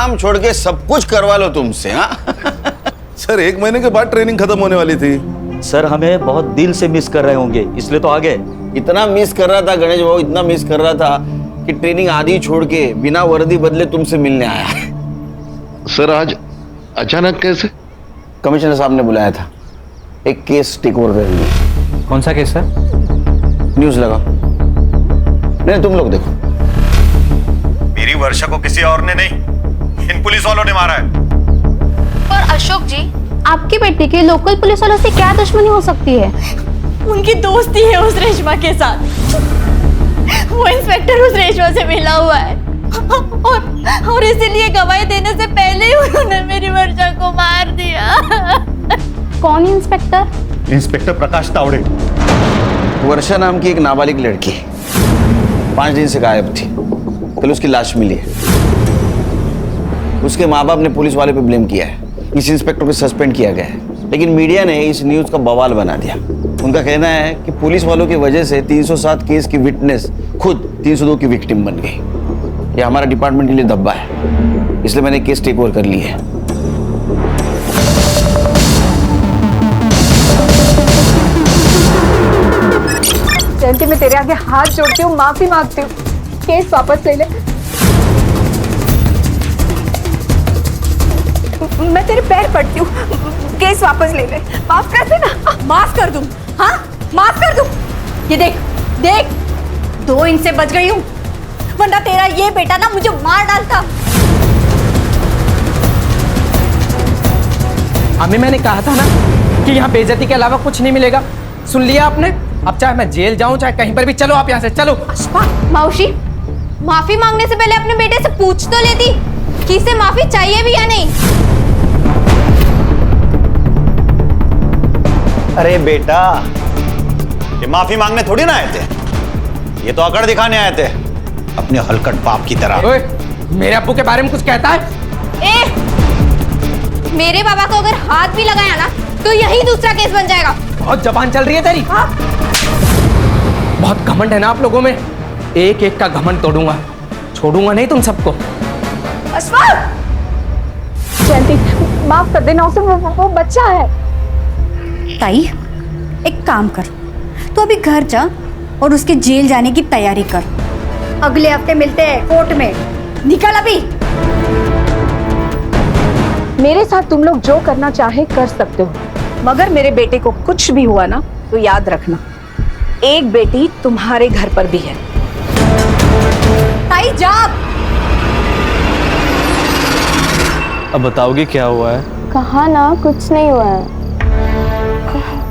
काम छोड़ के सब कुछ करवा लो तुमसे। हाँ सर 1 महीने के बाद ट्रेनिंग खत्म होने वाली थी। सर हमें बहुत दिल से मिस कर रहे होंगे, इसलिए तो आ गए। इतना मिस कर रहा था गणेश भाऊ, इतना मिस कर रहा था कि ट्रेनिंग आधी छोड़ के बिना वर्दी बदले तुमसे मिलने आया। सर आज अचानक कैसे? कमिश्नर साहब ने बुलाया था, एक केस टेक ओवर कर लिया। कौन सा केस सर? न्यूज लगा। नहीं तुम लोग देखो। मेरी वर्षा को किसी और ने नहीं, इन पुलिस वालों ने मारा है। और अशोक जी, आपकी बेटी के लोकल पुलिस वालों से क्या दुश्मनी हो सकती है? उनकी दोस्ती है उस रेशमा के साथ। वो इंस्पेक्टर उस रेशमा से मिला हुआ है और इसीलिए गवाही देने से पहले ही उन्होंने मेरी वर्षा को मार दिया। कौन इंस्पेक्टर? इंस्पेक्टर प्रकाश तावड़े। वर्षा नाम की एक नाबालिग लड़की 5 दिन से गायब थी, कल उसकी लाश मिली है। उसके माँ बाप ने पुलिस वाले पे ब्लेम किया है, इस इंस्पेक्टर को सस्पेंड किया गया है, लेकिन मीडिया ने इस न्यूज का बवाल बना दिया। उनका कहना है कि पुलिस वालों की वजह से 307 केस की विटनेस खुद 302 की विक्टिम बन गई। ये हमारा डिपार्टमेंट के लिए धब्बा है, इसलिए मैंने केस टेक ओवर कर ली है। जयंती, मैं तेरे आगे हाथ जोड़ती हूँ, माफी मांगती हूँ, केस वापस ले ले। मैं तेरे पैर पड़ती हूँ, केस वापस ले ले, माफ कर देना। माफ कर दूं? हाँ माफ कर दूं? ये देख देख, 2 इंच से बच गई हूँ, वरना तेरा ये बेटा ना मुझे मार डालता। अम्मी मैंने कहा था ना कि यहाँ बेइज्जती के अलावा कुछ नहीं मिलेगा। सुन लिया आपने? अब चाहे मैं जेल जाऊं चाहे कहीं पर भी, चलो आप यहाँ से चलो। मौसी, माफी मांगने से पहले अपने बेटे से पूछ तो लेती कि इसे माफी चाहिए भी या नहीं। अरे बेटा, ये माफी मांगने थोड़ी ना आए थे, ये तो अकड़ दिखाने आए थे अपने हलकट बाप की तरह। ओए, मेरे अब्बू के बारे में कुछ कहता है? मेरे बाबा को अगर हाथ भी लगाया ना तो यही दूसरा केस बन जाएगा। बहुत जबान चल रही है तेरी। हाँ? बहुत घमंड है ना आप लोगों में, एक एक का घमंड तोड़ूंगा, छोड़ूंगा नहीं तुम सबको। जयंती, माफ कर देना उसे, वो बच्चा है। ताई, एक काम कर, तू अभी घर जा और उसके जेल जाने की तैयारी कर। अगले हफ्ते मिलते हैं कोर्ट में। निकल अभी। मेरे साथ तुम लोग जो करना चाहे कर सकते हो, मगर मेरे बेटे को कुछ भी हुआ ना तो याद रखना, एक बेटी तुम्हारे घर पर भी है। ताई जा। अब बताओगी क्या हुआ है? कहा ना कुछ नहीं हुआ है।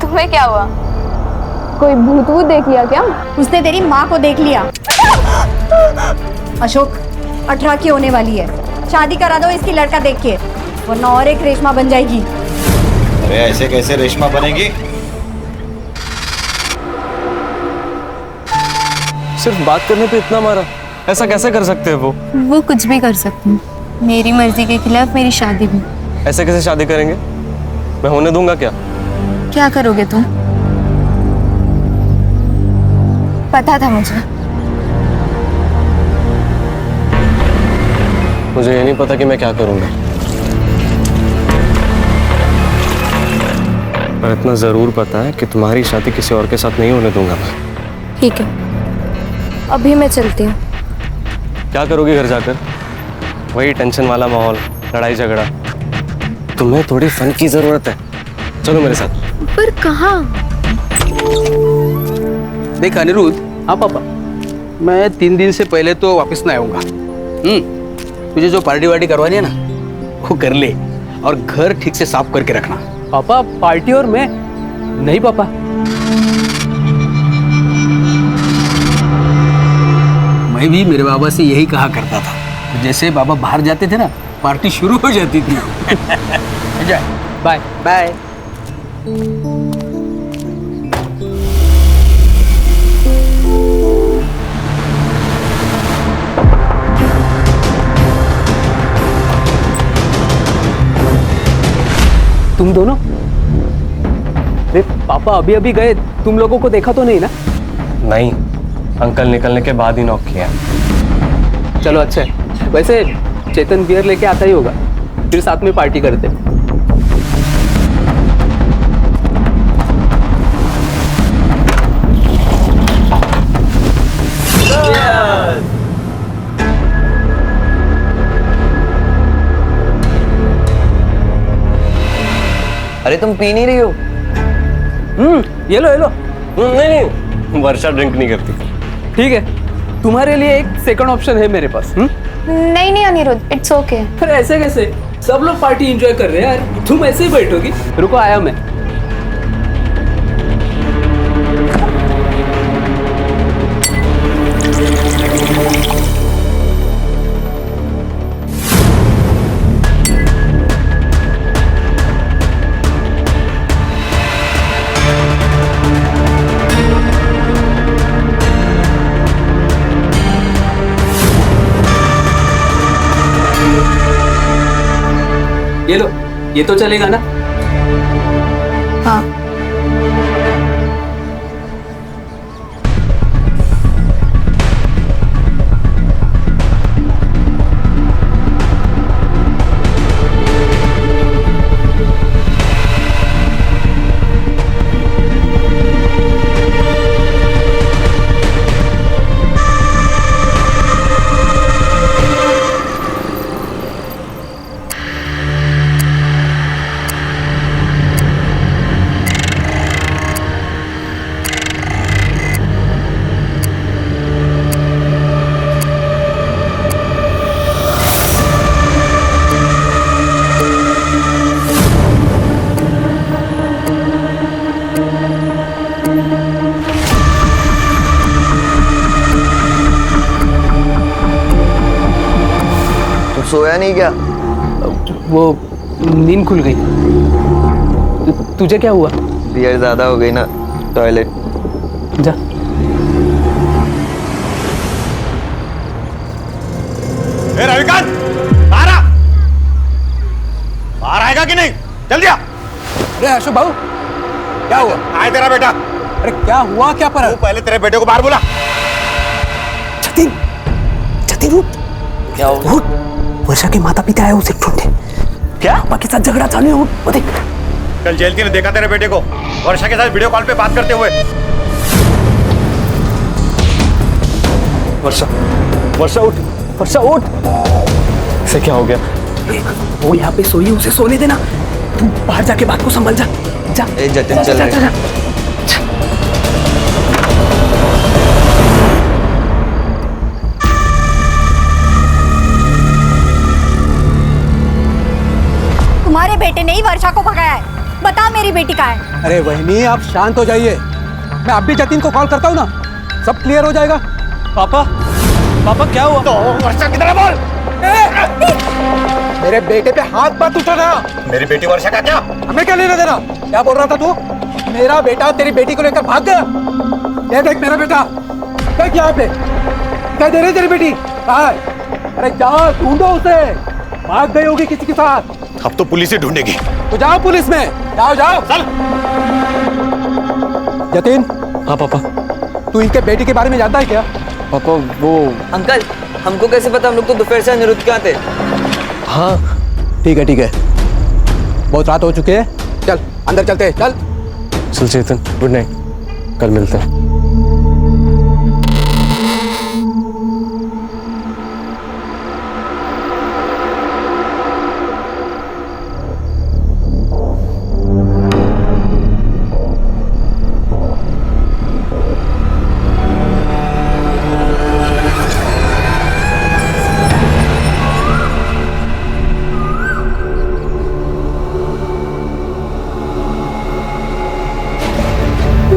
तुम्हें क्या हुआ? कोई भूत वूत देख लिया क्या? उसने तेरी माँ को देख लिया। अशोक, 18 की होने वाली है, शादी करा दो इसकी लड़का देख के, वरना और एक रेशमा बन जाएगी। अरे ऐसे कैसे रेशमा बनेगी? सिर्फ बात करने पे इतना मारा, ऐसा कैसे कर सकते हैं वो कुछ भी कर सकती हूँ, मेरी मर्जी के खिलाफ मेरी शादी भी। ऐसे कैसे शादी करेंगे? मैं होने दूंगा क्या? क्या करोगे तुम? पता था मुझे ये नहीं पता कि मैं क्या करूंगा, पर इतना जरूर पता है कि तुम्हारी शादी किसी और के साथ नहीं होने दूंगा मैं। ठीक है, अभी मैं चलती हूँ। क्या करोगी घर जाकर? वही टेंशन वाला माहौल, लड़ाई झगड़ा। तुम्हें थोड़ी फन की जरूरत है, चलो मेरे साथ। पर कहाँ? देख अनिरुद्ध, हाँ पापा, मैं 3 दिन से पहले तो वापस ना आऊँगा। तुझे जो पार्टी वार्टी करवानी है ना वो कर ले, और घर ठीक से साफ करके रखना। पापा पार्टी और मैं नहीं पापा। मैं भी मेरे बाबा से यही कहा करता था, जैसे बाबा बाहर जाते थे ना पार्टी शुरू हो जाती थी। Bye bye. तुम दोनों? अरे पापा अभी अभी गए, तुम लोगों को देखा तो नहीं ना? नहीं, अंकल निकलने के बाद ही नॉक किया। चलो अच्छा है। वैसे चेतन बियर लेके आता ही होगा, फिर साथ में पार्टी करते। अरे तुम पी नहीं रही हो? ये लो ये लो। नहीं, वर्षा ड्रिंक नहीं करती। ठीक है, तुम्हारे लिए एक सेकंड ऑप्शन है मेरे पास। नहीं नहीं अनिरुद्ध, इट्स ओके। फिर ऐसे कैसे? सब लोग पार्टी एंजॉय कर रहे हैं यार, तुम ऐसे ही बैठोगी? रुको, आया मैं। ये लो, ये तो चलेगा ना? हाँ। सोया नहीं क्या? वो नींद खुल गई। तुझे क्या हुआ? बियर ज्यादा हो गई ना, टॉयलेट जा। ए रविकांत, बाहर आ! बाहर आएगा कि नहीं? जल्दी आ! अरे अशोक भाऊ, क्या हुआ? आए तेरा बेटा। अरे क्या हुआ, क्या पर? तू पहले तेरे बेटे को बाहर बुला। जतिन, जतिन रुक। क्या हुआ? वर्षा के माता पिता आए, उसे ढूंढे। क्या? पापा के साथ झगड़ा चालू है, वो देख। कल जेलती ने देखा तेरे बेटे को वर्षा के साथ वीडियो कॉल पे बात करते हुए। वर्षा, वर्षा उठ, वर्षा उठ। इसे क्या हो गया? वो यहाँ पे सोई, उसे सोने देना। तू बाहर जाके बात को संभल जा। जा। ए जतिन, जा, चल जा, रहे। जा, जा। तुम्हारे बेटे ने ही वर्षा को भगाया है। बता मेरी बेटी कहाँ है? अरे वहिनी, आप शांत हो जाइए। मैं अब भी जतिन को कॉल करता हूँ ना, सब क्लियर हो जाएगा। पापा, पापा क्या हुआ? तो वर्षा किधर है बोल? मेरे बेटे पे हाथ मत उठाना। मेरी बेटी वर्षा का क्या? हमें क्या लेना देना? क्या बोल रहा था तू? मेरा बेटा तेरी बेटी को लेकर भाग गया। ये देख मेरा बेटा, देख यहाँ पे। क्या दे रही तेरी बेटी? कहाँ है? अरे जाओ ढूंढो उसे, भाग गई होगी किसी के साथ। अब तो पुलिस ही ढूंढेगी। तो जाओ पुलिस में, जाओ जाओ। चल। जतिन। हाँ पापा। तू इनके बेटी के बारे में जानता है क्या? पापा वो अंकल, हमको कैसे पता? हम लोग तो दोपहर से अनिरुद्ध के यहाँ थे। हाँ ठीक है ठीक है, बहुत रात हो चुकी है, चल अंदर चलते हैं। चल चल चेतन, गुड नाइट, कल मिलते हैं।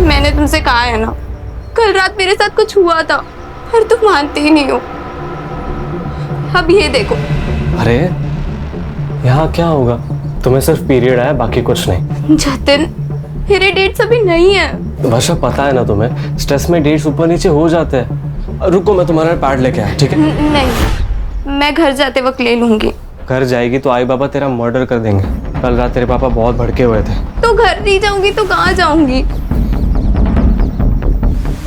मैंने तुमसे कहा है ना, कल रात मेरे साथ कुछ हुआ था, पर तुम मानते ही नहीं हो। अब ये देखो। अरे यहाँ क्या होगा? तुम्हें सिर्फ पीरियड आया, बाकी कुछ नहीं। जतिन, मेरे डेट्स अभी नहीं है। वर्षा पता है ना तुम्हें, स्ट्रेस में डेट्स ऊपर नीचे हो जाते हैं। रुको, मैं तुम्हारा पैड लेके आया, ठीक है? नहीं, मैं घर जाते वक्त ले लूंगी। घर जाएगी तो आई बाबा तेरा मर्डर कर देंगे। कल रात तेरे पापा बहुत भड़के हुए थे। तो घर नहीं जाऊंगी तो कहाँ जाऊंगी?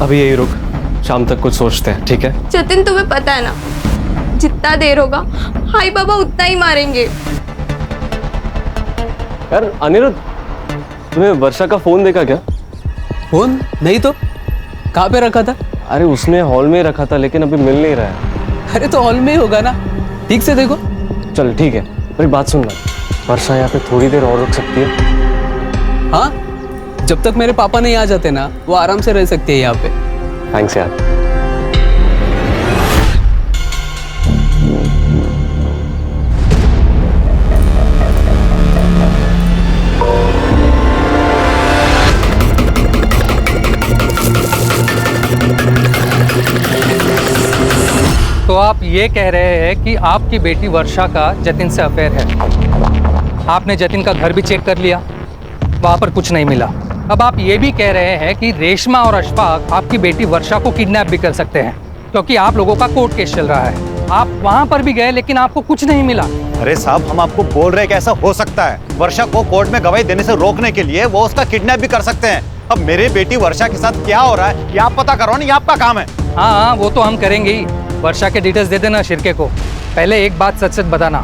अभी यही रुक, शाम तक कुछ सोचते हैं, ठीक है? जतिन, तुम्हें पता है ना, जितना देर होगा हाई बाबा उतना ही मारेंगे। यार अनिरुद्ध, तुम्हें वर्षा का फोन देखा क्या? फोन नहीं तो कहाँ पे रखा था? अरे उसने हॉल में ही रखा था, लेकिन अभी मिल नहीं रहा है। अरे तो हॉल में ही होगा ना, ठीक से देखो। चल ठीक है, मेरी बात सुनना, वर्षा यहाँ पे थोड़ी देर और रुक सकती है? हाँ, जब तक मेरे पापा नहीं आ जाते ना, वो आराम से रह सकते हैं यहाँ पे। थैंक्स यार। तो आप ये कह रहे हैं कि आपकी बेटी वर्षा का जतिन से अफेयर है। आपने जतिन का घर भी चेक कर लिया, वहां पर कुछ नहीं मिला। अब आप ये भी कह रहे हैं कि रेशमा और अशफाक आपकी बेटी वर्षा को किडनैप भी कर सकते हैं, क्योंकि आप लोगों का कोर्ट केस चल रहा है। आप वहां पर भी गए लेकिन आपको कुछ नहीं मिला। अरे साहब, हम आपको बोल रहे हैं कि ऐसा हो सकता है। वर्षा को कोर्ट में गवाही देने से रोकने के लिए वो उसका किडनैप भी कर सकते हैं। अब मेरी बेटी वर्षा के साथ क्या हो रहा है ये आप पता करो ना, ये आपका काम है। हाँ, वो तो हम करेंगे ही। वर्षा के डिटेल्स दे देना शिरके को। पहले एक बात सच सच बताना,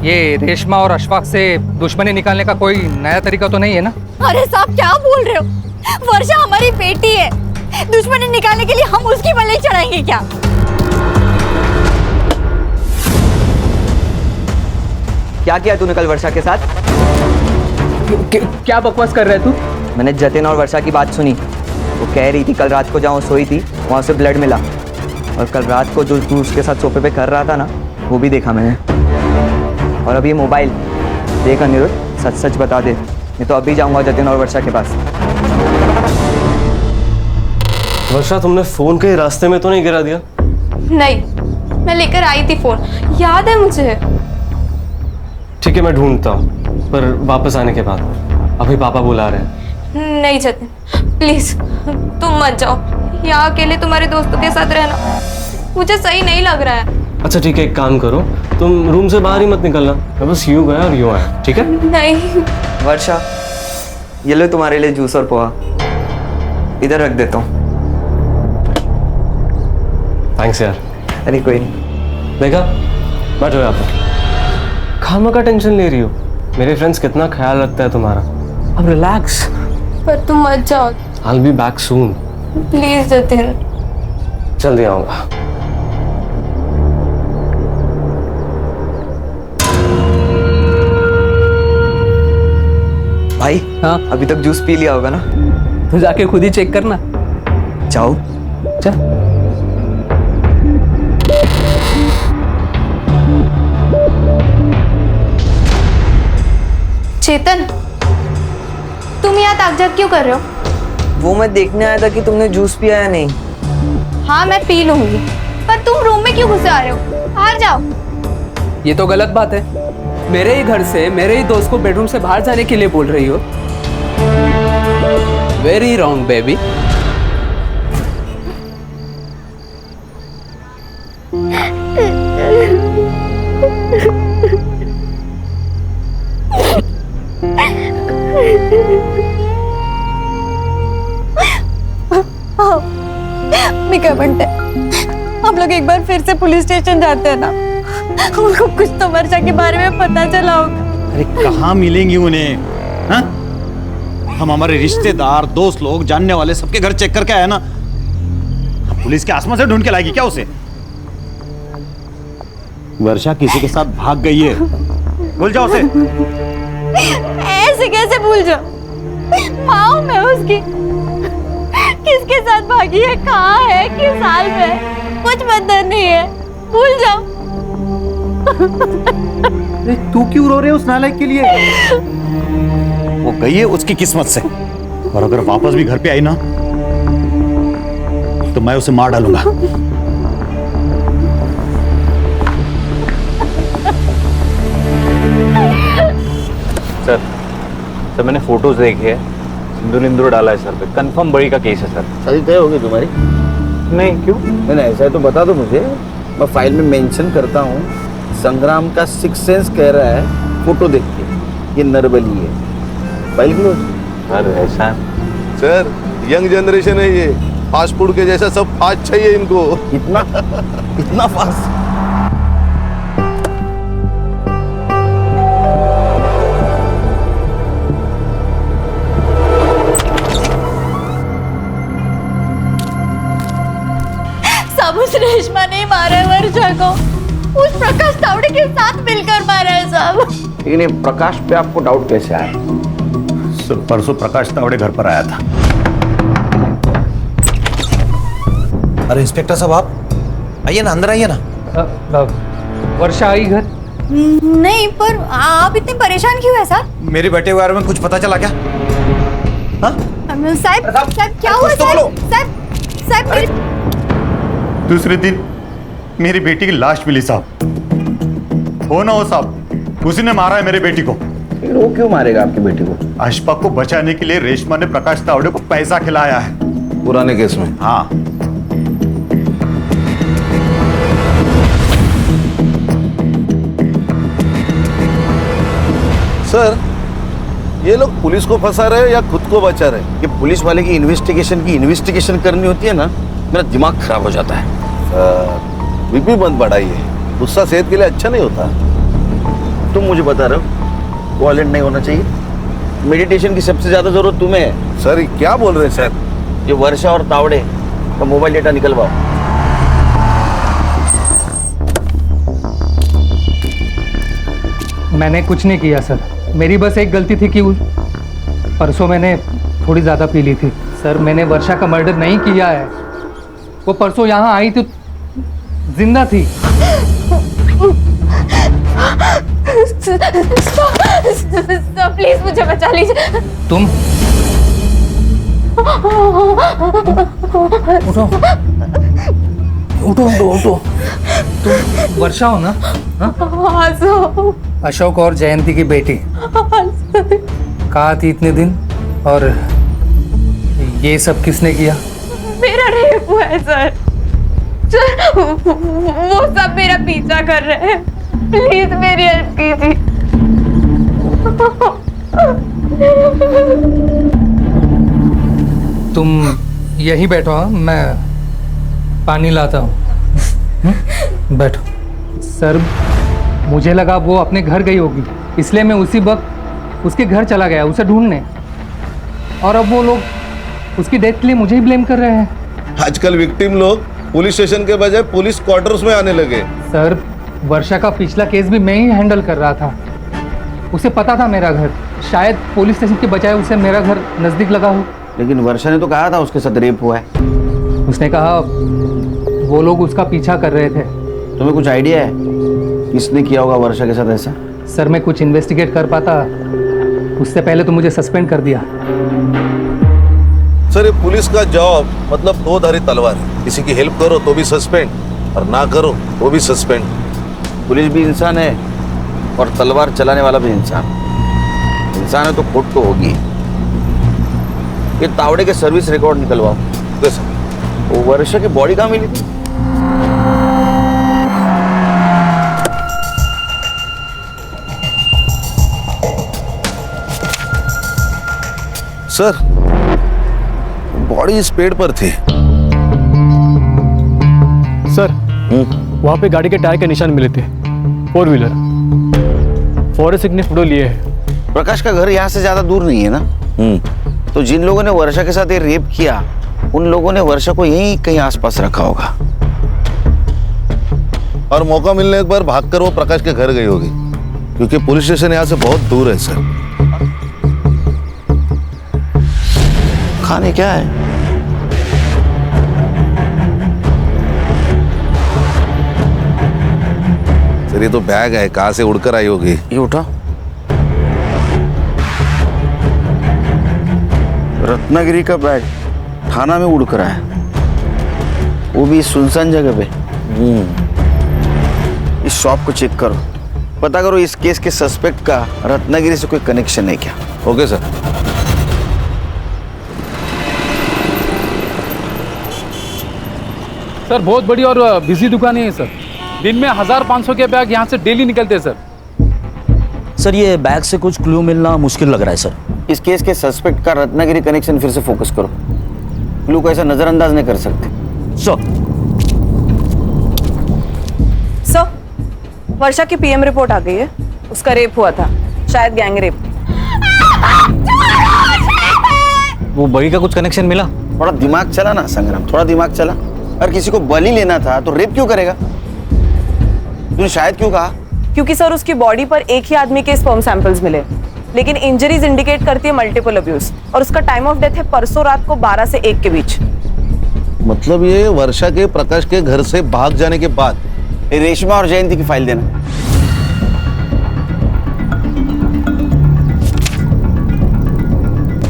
ये रेशमा और अशफाक से दुश्मनी निकालने का कोई नया तरीका तो नहीं है ना? अरे साहब क्या बोल रहे हो? वर्षा हमारी बेटी है, दुश्मनी निकालने के लिए हम उसकी बलि चढ़ाएंगे क्या? क्या किया तूने कल वर्षा के साथ? क्या बकवास कर रहे तू? मैंने जतिन और वर्षा की बात सुनी। वो कह रही थी कल रात को जहाँ वो सोई थी वहाँ से ब्लड मिला, और कल रात को जो तू उसके साथ सोफे पे कर रहा था ना, वो भी देखा मैंने। और अभी मोबाइल देख अनिरुद्ध, सच सच बता दे, नहीं तो अभी जाऊंगा जतिन और वर्षा के पास। वर्षा, तुमने फोन के रास्ते में तो नहीं गिरा दिया? नहीं, मैं लेकर आई थी फोन, याद है मुझे। ठीक है, मैं ढूंढता हूँ, पर वापस आने के बाद। अभी पापा बुला रहे हैं। नहीं जतिन, प्लीज तुम मत जाओ। यहाँ अकेले तुम्हारे दोस्तों के साथ रहना मुझे सही नहीं लग रहा है। अच्छा ठीक है, एक काम करो, तुम रूम से बाहर ही मत निकलना। मैं बस यूं गया और यूं आया, ठीक है? नहीं। वर्षा, ये लो तुम्हारे लिए जूस और पोहा, इधर रख देता हूँ। थैंक्स यार। अरे कोई नहीं। देखा, बैठो यहाँ पर। खामा का टेंशन ले रही हो? मेरे फ्रेंड्स कितना ख्याल रखता है तुम्हारा। अब रिलैक्स। पर तुम मत जाओ। I'll be back soon. Please Jatin. जल्दी आऊंगा। भाई, हाँ, अभी तक जूस पी लिया होगा ना? तू जाके खुद ही चेक करना। जाओ। चल। चेतन, तुम यहाँ ताकझाक क्यों कर रहे हो? वो मैं देखने आया था कि तुमने जूस पिया या नहीं। हाँ मैं पी लूंगी, पर तुम रूम में क्यों घुसे आ रहे हो? बाहर जाओ। ये तो गलत बात है। मेरे ही घर से मेरे ही दोस्त को बेडरूम से बाहर जाने के लिए बोल रही हो। Very wrong baby. क्या बनता है, हम लोग एक बार फिर से पुलिस स्टेशन जाते हैं ना, उनको कुछ तो वर्षा के बारे में पता चला होगा। अरे कहाँ मिलेंगी उन्हें? हाँ? हम हमारे रिश्तेदार, दोस्त लोग, जानने वाले सबके घर चेक करके आए ना। पुलिस के आसमान से ढूंढ के लाएगी क्या उसे? वर्षा किसी के साथ भाग गई है, भूल जाओ उसे। ऐसे कैसे भूल जाओ? माँ मैं उसकी, किसके साथ भागी है, कहाँ है, किस हाल में है, कुछ पता नहीं है, भूल जाओ। तू क्यों रो रहे है उस नालायक के लिए? वो गई है उसकी किस्मत से, और अगर वापस भी घर पे आई ना तो मैं उसे मार डालूंगा। सर मैंने फोटोज देखे हैं, सिंदूर इंदूर डाला है सर पे, कंफर्म बड़ी का केस है सर। शादी तय होगी तुम्हारी? नहीं, क्यों? नहीं ऐसा है तो बता दो मुझे, मैं फाइल में मेंशन करता हूँ। संग्राम का सिक्स सेंस कह रहा है फोटो देख के ये नरबली है। File close. सर ऐसा सर, यंग जनरेशन है ये, फास्ट फूड के जैसा सब फास्ट चाहिए इनको। इतना फास्ट? को उस प्रकाश तावड़े के साथ मिलकर मारा है साहब। लेकिन ये प्रकाश पे आपको डाउट कैसे आया? सर परसों प्रकाश तावड़े घर पर आया था। अरे इंस्पेक्टर साहब आप आइए ना, अंदर आइए ना। वर्षा आई घर? नहीं, पर आप इतने परेशान क्यों है सर? मेरे बेटे के बारे में कुछ पता चला क्या? हाँ? साहब क्या हुआ साहब? साहब मेरी... दूसरे दिन मेरी बेटी की लाश मिली साहब। हो ना हो साहब, उसी ने मारा है मेरी बेटी को। लेकिन वो क्यों मारेगा आपकी बेटी को? अशफाक को बचाने के लिए रेशमा ने प्रकाश तावड़े को पैसा खिलाया है। पुराने केस में? हाँ। सर, ये लोग पुलिस को फंसा रहे हैं या खुद को बचा रहे हैं? ये पुलिस वाले की इन्वेस्टिगेशन करनी होती है ना, मेरा दिमाग खराब हो जाता है। बीपी मत बढ़ाइए, गुस्सा सेहत के लिए अच्छा नहीं होता। तुम मुझे बता रहे हो वॉलेट नहीं होना चाहिए? मेडिटेशन की सबसे ज्यादा जरूरत तुम्हें है। सर ये क्या बोल रहे हैं सर? ये वर्षा और तावड़े का मोबाइल डेटा निकलवाओ। मैंने कुछ नहीं किया सर, मेरी बस एक गलती थी कि परसों मैंने थोड़ी ज़्यादा पी ली थी। सर मैंने वर्षा का मर्डर नहीं किया है, वो परसों यहाँ आई तो जिंदा थी। प्लीज मुझे बचा लीजिए। तुम उठो उठो उठो उठो। तुम वर्षा हो ना? हाँ सर। अशोक और जयंती की बेटी। कहाँ थी इतने दिन? और ये सब किसने किया? मेरा रेप हुआ है सर। वो सब मेरा पीछा कर रहे हैं, प्लीज मेरी हेल्प कीजिए। तुम यहीं बैठो, हाँ? मैं पानी लाता हूँ। बैठो। सर मुझे लगा वो अपने घर गई होगी, इसलिए मैं उसी वक्त उसके घर चला गया उसे ढूंढने, और अब वो लोग उसकी डेथ के लिए मुझे ही ब्लेम कर रहे हैं। आजकल विक्टिम लोग पुलिस स्टेशन के बजाय पुलिस क्वार्टर्स में आने लगे। सर वर्षा का पिछला केस भी मैं ही हैंडल कर रहा था, उसे पता था मेरा घर, शायद पुलिस स्टेशन के बजाय उसे मेरा घर नज़दीक लगा हो। लेकिन वर्षा ने तो कहा था उसके साथ रेप हुआ है। उसने कहा वो लोग उसका पीछा कर रहे थे। तुम्हें कुछ आइडिया है किसने किया होगा वर्षा के साथ ऐसा? सर मैं कुछ इन्वेस्टिगेट कर पाता, उससे पहले तो मुझे सस्पेंड कर दिया। सर ये पुलिस का जॉब मतलब दो धारी तलवार है, किसी की हेल्प करो तो भी सस्पेंड और ना करो तो भी सस्पेंड। पुलिस भी इंसान है और तलवार चलाने वाला भी इंसान है, तो खोट तो होगी। ये तावड़े के सर्विस रिकॉर्ड निकलवाओ। कैसे? वो वर्षा की बॉडी कहाँ मिली थी? सर बॉडी इस पेड़ पर थी। सर वहाँ पे गाड़ी के टायर के निशान मिले थे, 4 व्हीलर। फॉरेंसिक ने फोटो लिए है। प्रकाश का घर यहाँ से ज्यादा दूर नहीं है ना? तो जिन लोगों ने वर्षा के साथ ये रेप किया उन लोगों ने वर्षा को यहीं कहीं आसपास रखा होगा, और मौका मिलने एक बार भागकर वो प्रकाश के घर गई होगी, क्योंकि पुलिस स्टेशन यहाँ से बहुत दूर है। सर खाने क्या है? सर ये तो बैग है, कहाँ से उड़कर आई होगी। ये उठा। रत्नागिरी का बैग थाना में उड़ कर आया, वो भी सुनसान जगह पे। इस शॉप को चेक करो, पता करो इस केस के सस्पेक्ट का रत्नागिरी से कोई कनेक्शन है क्या। Okay sir. सर बहुत बड़ी और बिजी दुकान है सर, दिन में 1500 के बैग यहाँ से डेली निकलते हैं सर। सर ये बैग से कुछ क्लू मिलना मुश्किल लग रहा है सर। इस केस के सस्पेक्ट का रत्नागिरी कनेक्शन फिर से फोकस करो, क्लू को ऐसा नजरअंदाज नहीं कर सकते। सर वर्षा की पीएम रिपोर्ट आ गई है, उसका रेप हुआ था, शायद गैंग रेप। वो बड़ी का कुछ कनेक्शन मिला? थोड़ा दिमाग चला ना संग्राम, थोड़ा दिमाग चला। अगर किसी को बलि लेना था तो रेप क्यों करेगा? तूने शायद क्यों कहा? क्योंकि सर उसकी बॉडी पर एक ही आदमी के स्पर्म सैंपल्स मिले, लेकिन इंजरीज इंडिकेट करती है मल्टीपल अब्यूज, और उसका टाइम ऑफ डेथ है परसों रात को 12 से 1 के बीच। मतलब ये वर्षा के प्रकाश के घर से भाग जाने के बाद। ये रेशमा और जयंती की फाइल देना।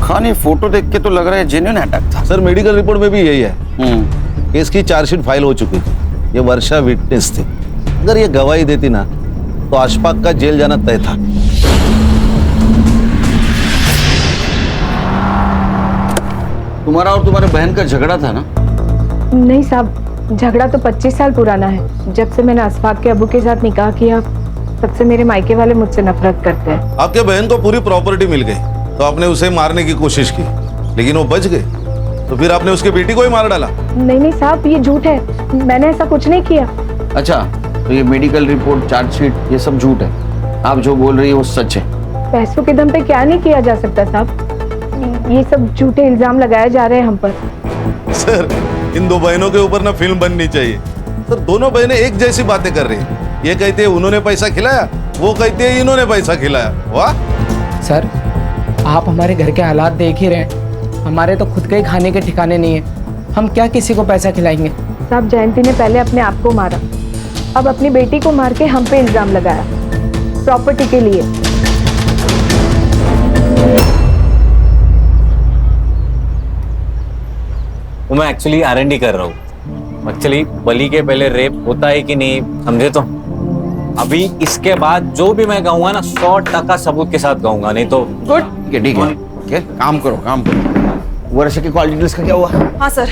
खान, ये फोटो देख के तो लग रहा है जेन्युइन अटैक था। सर मेडिकल रिपोर्ट में भी यही है। केस की चार्जशीट फाइल हो चुकी थी। ये वर्षा विटनेस थी। अगर ये गवाही देती ना तो अशफाक का जेल जाना तय था। तुम्हारा और तुम्हारे बहन का झगड़ा था ना? नहीं साहब, झगड़ा तो 25 साल पुराना है। जब से मैंने अशफाक के अबू के साथ निकाह किया, तब से मेरे मायके वाले मुझसे नफरत करते हैं। आपके बहन को पूरी प्रॉपर्टी मिल गई तो आपने उसे मारने की कोशिश की, लेकिन वो बच गए, तो फिर आपने उसकी बेटी को ही मार डाला। नहीं साहब, ये झूठ है, मैंने ऐसा कुछ नहीं किया। अच्छा, तो ये मेडिकल रिपोर्ट, चार्जशीट, ये सब झूठ है। आप जो बोल रही है वो सच है। पैसों के दम पे क्या नहीं किया जा सकता साहब? ये सब झूठे इल्जाम लगाए जा रहे हैं हम पर। सर, इन दो बहनों के ऊपर ना फिल्म बननी चाहिए। सर, दोनों बहनें एक जैसी बातें कर रही हैं। ये कहते हैं उन्होंने पैसा खिलाया, वो कहते हैं इन्होंने पैसा खिलाया। वाह सर, आप हमारे घर के हालात देख ही रहे हैं। हमारे तो खुद के ही खाने के ठिकाने नहीं है, हम क्या किसी को पैसा खिलाएंगे? साहब, जयंती ने पहले अपने आप को मारा, अब अपनी बेटी को मार के हम पे इल्जाम लगाया प्रॉपर्टी के लिए। वो मैं एक्चुअली R&D कर रहा हूँ। एक्चुअली बलि के पहले रेप होता है कि नहीं, समझे? तो अभी इसके बाद जो भी मैं गाऊंगा ना 100% सबूत के साथ गाऊंगा, नहीं तो गुड। ठीक है, काम करो। वर्षा की कॉल डिटेल्स का क्या हुआ? हाँ सर,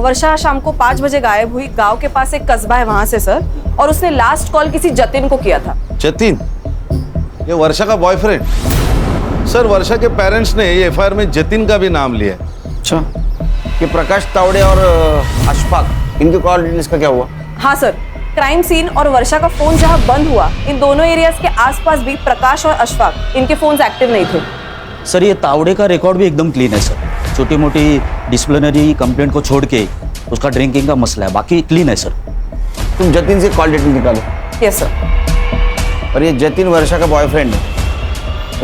वर्षा शाम को 5 बजे गायब हुई। गांव के पास एक कस्बा है वहां से सर, और उसने लास्ट कॉल किसी जतिन को किया था। जतिन? ये वर्षा का बॉयफ्रेंड? सर, वर्षा के पेरेंट्स ने ये FIR में जतिन का भी नाम लिया है। अच्छा, ये प्रकाश तावड़े और अशफाक, इनके कॉल डिटेल्स का क्या हुआ? हाँ सर, क्राइम सीन और वर्षा का फोन जहाँ बंद हुआ, इन दोनों एरियाज के आसपास भी प्रकाश और अशफाक, इनके फोन्स एक्टिव नहीं थे। सर, ये तावड़े का रिकॉर्ड भी एकदम क्लीन है सर। छोटी मोटी डिसिप्लिनरी कंप्लेंट को छोड़ के उसका ड्रिंकिंग का मसला है, बाकी क्लीन है सर। तुम जतिन से कॉल डिटेल निकालो। Yes sir. और ये जतिन वर्षा का बॉयफ्रेंड है,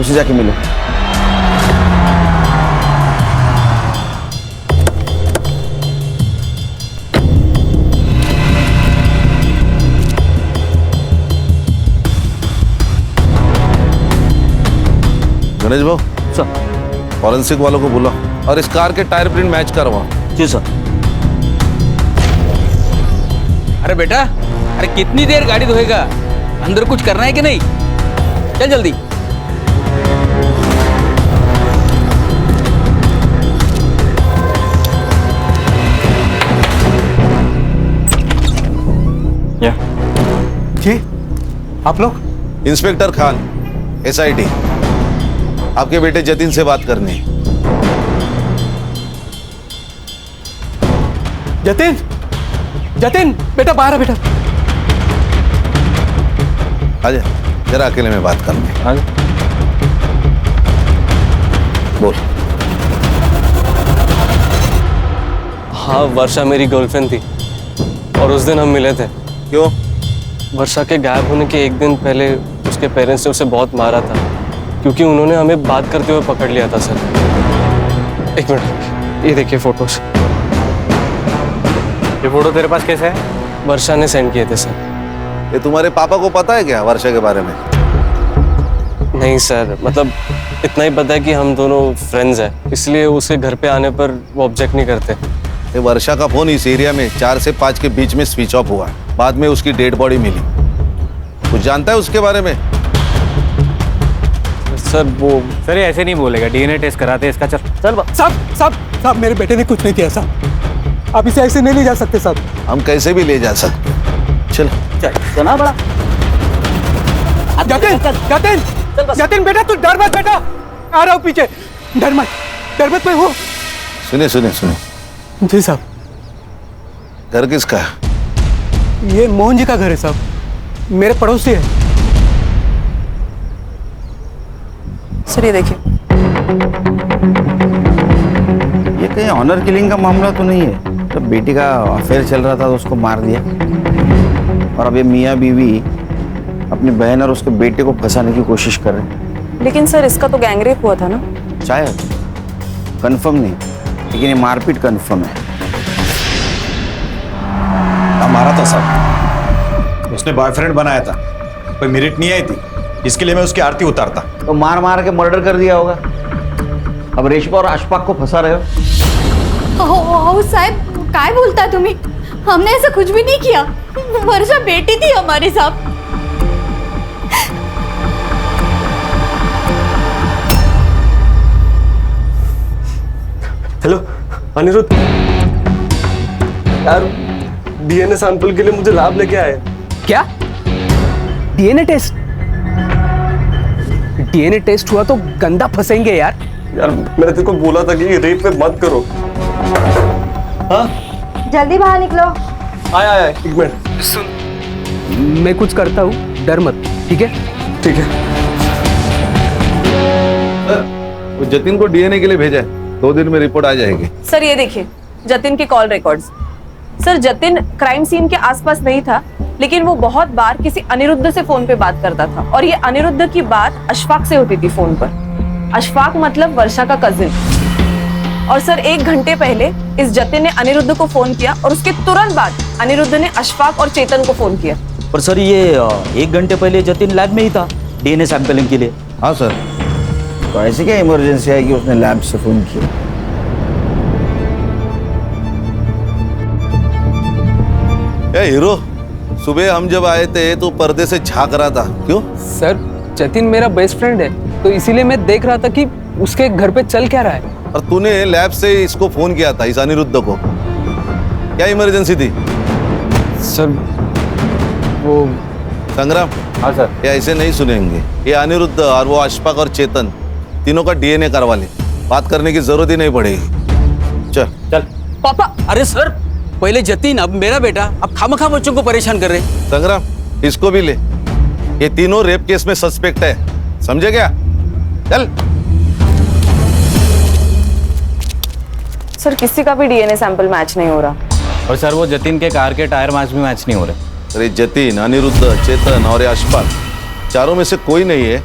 उसे जाके मिलो। गणेश भाऊ, सर। फॉरेंसिक वालों को बुलाओ और इस कार के टायर प्रिंट मैच करवाओ। जी सर। अरे बेटा, अरे कितनी देर गाड़ी धोएगा? अंदर कुछ करना है कि नहीं? चल जल्दी। जी, आप लोग? इंस्पेक्टर खान, SIT, आपके बेटे जतिन से बात करनी है। जतिन, जतिन बेटा बाहर है बेटा। आजा, जरा अकेले में बात करनी है। बोल। हाँ, वर्षा मेरी गर्लफ्रेंड थी और उस दिन हम मिले थे। क्यों? वर्षा के गायब होने के एक दिन पहले उसके पेरेंट्स ने उसे बहुत मारा था, क्योंकि उन्होंने हमें बात करते हुए पकड़ लिया था सर। एक मिनट, ये देखिए फोटोज। ये फोटो तेरे पास कैसे है? वर्षा ने सेंड किए थे सर। ये तुम्हारे पापा को पता है क्या वर्षा के बारे में? नहीं सर, मतलब इतना ही पता है कि हम दोनों फ्रेंड्स हैं, इसलिए उसके घर पे आने पर वो ऑब्जेक्ट नहीं करते। ये वर्षा का फोन इस एरिया में 4 से 5 के बीच में स्विच ऑफ हुआ। बाद में उसकी डेड बॉडी मिली। कुछ जानता है उसके बारे में? सर वो सर, ये ऐसे नहीं बोलेगा, DNA टेस्ट कराते हैं इसका। चल साहब, मेरे बेटे ने कुछ नहीं किया साहब। आप इसे ऐसे नहीं ले जा सकते साहब। हम कैसे भी ले जा सकते। चल सुना बड़ा। जतिन बेटा, तू डर मत बेटा, आ रहा हूँ पीछे। डर मत मैं हूँ। सुने। जी साहब। घर किसका है? ये मोहन जी का घर है साहब, मेरे पड़ोसी है। सर ये देखिए। ये कहीं ऑनर किलिंग का मामला तो नहीं है? जब बेटी का अफेयर चल रहा था तो उसको मार दिया, और अब ये मियाँ बीवी अपनी बहन और उसके बेटे को फंसाने की कोशिश कर रहे हैं। लेकिन सर इसका तो गैंगरेप हुआ था ना। शायद, कंफर्म नहीं, लेकिन ये मारपीट कंफर्म है। मारा था सब, उसने बॉयफ्रेंड बनाया था, कोई मेरिट नहीं आई थी, इसके लिए मैं उसकी आरती उतारता। तो मार मार के मर्डर कर दिया होगा। अब रेशमा और अशफाक को फंसा रहे हो। साहब काय बोलता तुम्ही? हमने ऐसा कुछ भी नहीं किया। वर्षा बेटी थी हमारे साथ। हेलो अनिरुद्ध, यार डीएनए सैंपल के लिए मुझे लैब लेके आए। क्या डीएनए टेस्ट? डीएनए टेस्ट हुआ तो गंदा फंसेंगे यार। यार मैंने तेरे को बोला था कि रेप पे मत करो। हाँ जल्दी बाहर निकलो। आया एक मिनट सुन, मैं कुछ करता हूँ, डर मत, ठीक है? ठीक है। वो जतिन को डीएनए के लिए भेजा है, 2 दिन में रिपोर्ट आ जाएगी। सर ये देखिए जतिन के call records. Sir Jatin crime scene के आसपास नहीं था, लेकिन वो बहुत बार किसी अनिरुद्ध से फोन पे बात करता था, और ये अनिरुद्ध की बात अशफाक से होती थी फोन पर। अशफाक मतलब वर्षा का कजिन। और सर 1 घंटे पहले इस जतिन ने अनिरुद्ध को फोन किया, और उसके तुरंत बाद अनिरुद्ध ने अशफाक और चेतन को फोन किया। पर सर ये 1 घंटे पहले जतिन लैब में ही था डीएनए सैंपलिंग के लिए। हाँ सर, तो ऐसी क्या इमरजेंसी है कि उसने लैब से फोन किया? हीरो, सुबह हम जब आए थे तो पर्दे से झांक रहा था, क्यों? सर जतिन मेरा बेस्ट फ्रेंड है, तो इसीलिए मैं देख रहा था कि उसके घर पे चल क्या रहा है। और तूने लैब से इसको फोन किया था, इस अनिरुद्ध को, क्या इमरजेंसी थी? सर वो संग्राम। हाँ सर। ये ऐसे नहीं सुनेंगे। ये अनिरुद्ध और वो अशफाक और चेतन तीनों का डीएनए करवा ले, बात करने की जरूरत ही नहीं पड़ेगी। चल चल। पापा, अरे सर पहले जतिन अब मेरा बेटा, अब खामखा बच्चों को परेशान कर रहे। संग्राम इसको भी ले, ये तीनों रेप केस में सस्पेक्ट है, समझे क्या? चल। सर किसी का भी डीएनए सैंपल मैच नहीं हो रहा। और सर वो जतिन के कार के टायर मैच भी मैच नहीं हो रहे। अरे जतिन, अनिरुद्ध, चेतन और ये अशफाक, चारों में से कोई नहीं है।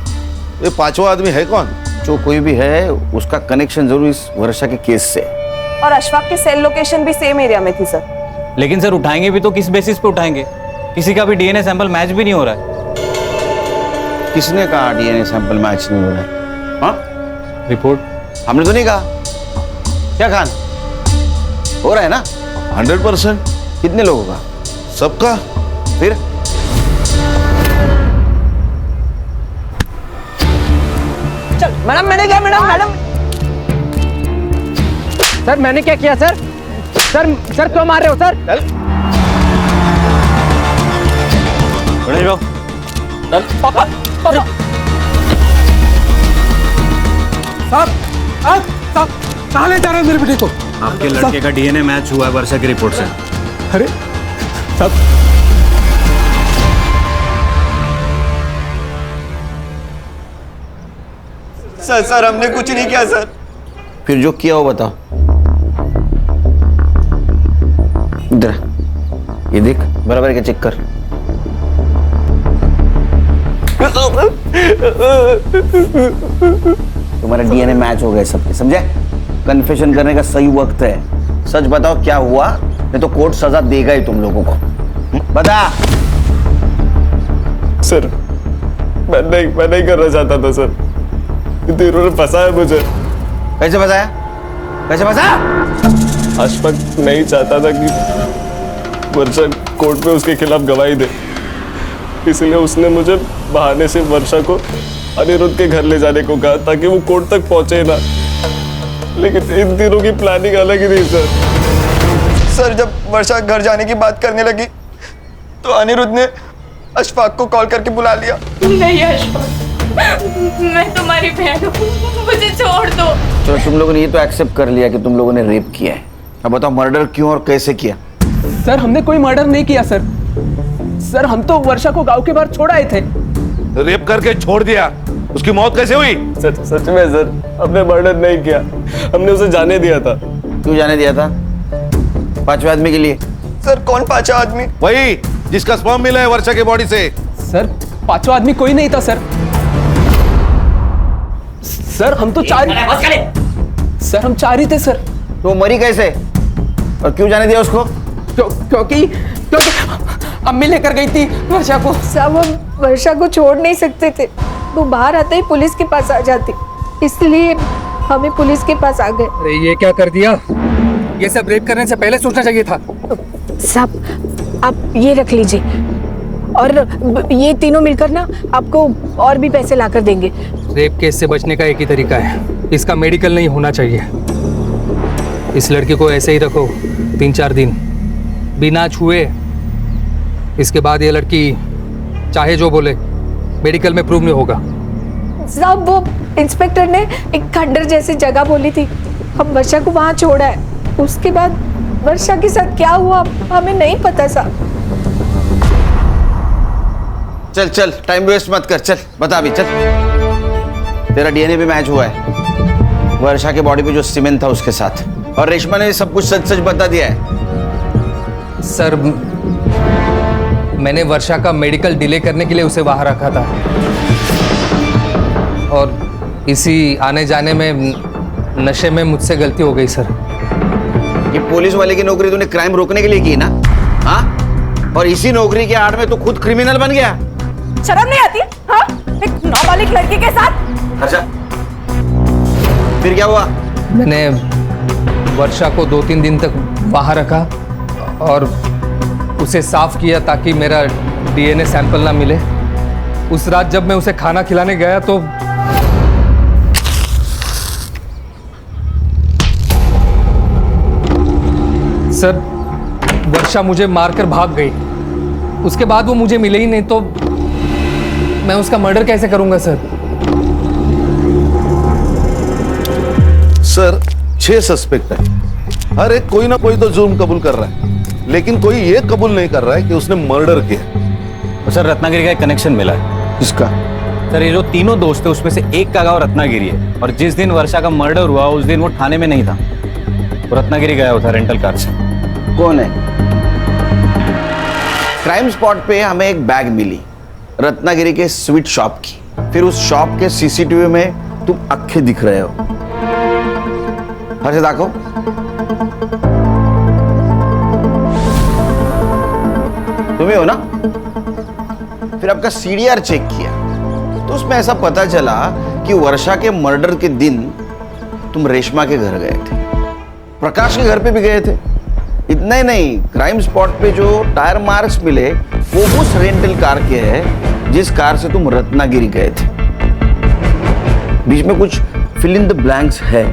ये 5वां आदमी है कौन? जो कोई भी है उसका कनेक्शन जरूर इस वर्षा के केस से। और अशफाक की सेल लोकेशन भी सेम एरिया में थी सर। लेकिन सर उठाएंगे भी तो किस बेसिस पे उठाएंगे? किसी का भी डीएनए सैंपल मैच भी नहीं हो रहा है। किसने कहा डीएनए सैंपल मैच नहीं हो रहा है? हाँ, रिपोर्ट हमने तो नहीं कहा। क्या खान, हो रहा है ना? 100%। कितने लोगों का? सबका। फिर चल मैडम, मैंने क्या मैडम? सर मैंने क्या किया सर? सर क्यों मार रहे हो सर? चल। चल पापा। साहब कहाँ ले जा रहे हैं मेरे बेटे को? आपके लड़के का डीएनए मैच हुआ है वर्षा की रिपोर्ट से। अरे साहब, सर हमने कुछ नहीं किया सर। फिर जो किया हो बताओ। इधर ये देख, बराबर के चेक कर। तुम्हारा डीएनए मैच हो गए सबके, समझे? कन्फेशन करने का सही वक्त है। सच बताओ क्या हुआ, नहीं तो कोर्ट सजा देगा ही तुम लोगों को। बता। सर मैं नहीं करना चाहता था सर, इन्होंने फंसाया मुझे। कैसे फंसाया? कैसे फंसाया? अशफाक नहीं चाहता था कि वर्षा कोर्ट में उसके खिलाफ गवाही दे, इसलिए उसने मुझे बहाने से वर्षा को अनिरुद्ध के घर ले जाने को कहा ताकि वो कोर्ट तक पहुंचे ना। लेकिन इन तीनों की प्लानिंग अलग ही थी सर। जब वर्षा घर जाने की बात करने लगी तो अनिरुद्ध ने अशफाक को कॉल करके बुला लिया। नहीं अशफाक, मैं तुम्हारी बहन हूँ, मुझे छोड़ दो। चलो तुम लोगों ने ये तो एक्सेप्ट कर लिया कि तुम लोगों ने रेप किया है, अब बताओ मर्डर क्यों और कैसे किया? सर हमने कोई मर्डर नहीं किया सर। सर हम तो वर्षा को गांव के बाहर छोड़ आए थे। रेप करके छोड़ दिया, उसकी मौत कैसे हुई? सच में सर, हमने मर्डर नहीं किया, हमने उसे जाने दिया था। क्यों जाने दिया था? 5वें आदमी के लिए। सर कौन 5वां आदमी? वही जिसका स्पर्म मिला है वर्षा के बॉडी से। सर पांचवा आदमी कोई नहीं था सर। सर हम तो चार सर हम चार ही थे सर। तो मरी कैसे और क्यों जाने दिया उसको? क्योंकि अम्मी लेकर गई थी वर्षा को। सब हम वर्षा को छोड़ नहीं सकते थे, वो बाहर आते ही पुलिस के पास आ जाती, इसलिए हमें पुलिस के पास आ गए। अरे ये क्या कर दिया? ये सब रेप करने से पहले सोचना चाहिए था। साहब आप ये रख लीजिए और ये तीनों मिलकर ना आपको और भी पैसे लाकर देंगे। रेप केस से बचने का एक ही तरीका है, इसका मेडिकल नहीं होना चाहिए। इस लड़की को ऐसे ही रखो 3-4 दिन बिना छुए, इसके बाद ये लड़की चाहे जो बोले मेडिकल में प्रूव नहीं होगा। साहब वो इंस्पेक्टर ने एक खंडर जैसी जगह बोली थी, हम वर्षा को वहां छोड़ा है, उसके बाद वर्षा के साथ क्या हुआ हमें नहीं पता साहब। चल चल टाइम वेस्ट मत कर, चल बता भी, चल। तेरा डीएनए भी मैच हुआ है वर्षा के बॉडी पे जो सीमेंट था उसके साथ, और रेशमा ने सब कुछ सच सच बता दिया है। सर मैंने वर्षा का मेडिकल डिले करने के लिए उसे वहां रखा था, और इसी आने जाने में नशे में मुझसे गलती हो गई सर। ये पुलिस वाले की नौकरी तूने क्राइम रोकने के लिए की ना? हाँ, और इसी नौकरी के आड़ में तो खुद क्रिमिनल बन गया। शर्म नहीं आती? हाँ, एक नाबालिग लड़की के साथ। अच्छा फिर क्या हुआ? मैंने वर्षा को 2-3 दिन तक वहां रखा और उसे साफ किया ताकि मेरा डीएनए सैंपल ना मिले। उस रात जब मैं उसे खाना खिलाने गया तो सर वर्षा मुझे मारकर भाग गई। उसके बाद वो मुझे मिले ही नहीं, तो मैं उसका मर्डर कैसे करूंगा सर? सर 6 सस्पेक्ट है, हर एक कोई ना कोई तो जुर्म कबूल कर रहा है, लेकिन कोई ये कबूल नहीं कर रहा है कि उसने मर्डर किया। सर रत्नागिरी का एक कनेक्शन मिला है। किसका? सर ये जो तीनों दोस्त थे उसमें से एक का गांव रत्नागिरी है, और जिस दिन वर्षा का मर्डर हुआ उस दिन वो थाने में नहीं था, वो रत्नागिरी गया हुआ था रेंटल कार से। कौन है? क्राइम स्पॉट पे हमें एक बैग मिली रत्नागिरी के स्वीट शॉप की, फिर उस शॉप के सीसीटीवी में तुम अक्खे दिख रहे हो। हर्षद दाखो। तुम्ही हो ना? फिर आपका सीडीआर चेक किया तो उसमें ऐसा पता चला कि वर्षा के मर्डर के दिन तुम रेशमा के घर गए थे, प्रकाश के घर पे भी गए थे। इतना ही नहीं, क्राइम स्पॉट पे जो टायर मार्क्स मिले वो उस रेंटल कार के हैं जिस कार से तुम रत्नागिरी गए थे। बीच में कुछ फिल इन द ब्लैंक्स है,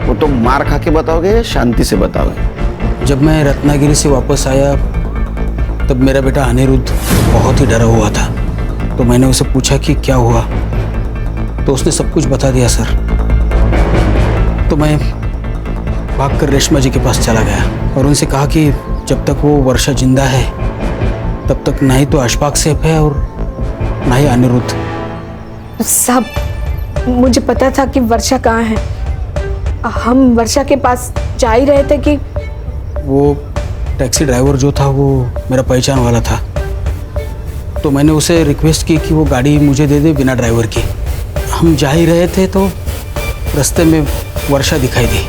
वो तो मार खा के बताओगे या शांति से बताओगे? जब मैं रत्नागिरी से वापस आया तब मेरा बेटा अनिरुद्ध बहुत ही डरा हुआ था, तो मैंने उसे पूछा कि क्या हुआ, तो उसने सब कुछ बता दिया सर। तो मैं भागकर रेशमा जी के पास चला गया और उनसे कहा कि जब तक वो वर्षा जिंदा है तब तक ना ही तो अशफाक सेफ है और ना ही अनिरुद्ध। साहब मुझे पता था कि वर्षा कहाँ है, हम वर्षा के पास जा ही रहे थे कि वो टैक्सी ड्राइवर जो था वो मेरा पहचान वाला था, तो मैंने उसे रिक्वेस्ट की कि वो गाड़ी मुझे दे दे बिना ड्राइवर की। हम जा ही रहे थे तो रास्ते में वर्षा दिखाई दी।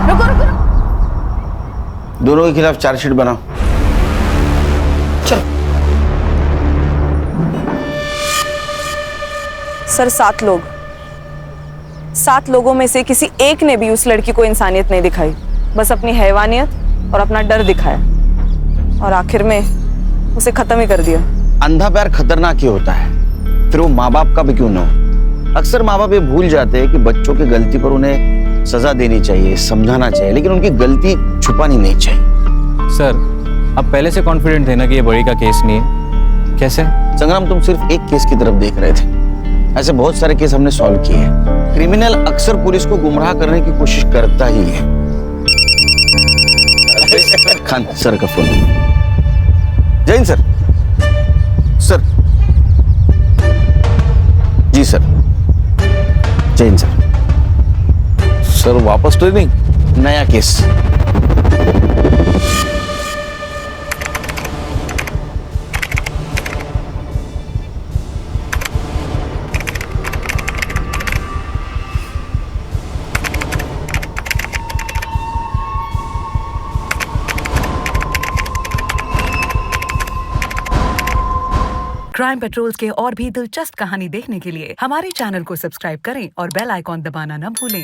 रुको रुको रुको। दोनों के खिलाफ चार्जशीट बनाओ। चलो। सर 7 लोग, 7 लोगों में से किसी एक ने भी उस लड़की को इंसानियत नहीं दिखाई, बस अपनी हैवानियत और अपना डर दिखाया, और आखिर में उसे खत्म ही कर दिया। अंधा प्यार खतरनाक ही होता है, फिर वो माँ बाप का भी क्यों ना हो। अक्सर माँ बाप ये भूल जाते हैं कि बच्चों की गलती पर उन्हें सजा देनी चाहिए, समझाना चाहिए, लेकिन उनकी गलती छुपानी नहीं चाहिए। सर आप पहले से कॉन्फिडेंट थे ना कि ये बड़ी का केस नहीं है? कैसे? संग्राम तुम सिर्फ एक केस की तरफ देख रहे थे, ऐसे बहुत सारे केस हमने सॉल्व किए हैं। क्रिमिनल अक्सर पुलिस को गुमराह करने की कोशिश करता ही है। खान सर का फोन। जैन सर। सर जी सर। जैन सर। सर वापस ट्रेनिंग? नया केस। क्राइम पेट्रोल्स के और भी दिलचस्प कहानी देखने के लिए हमारे चैनल को सब्सक्राइब करें और बेल आइकॉन दबाना न भूलें।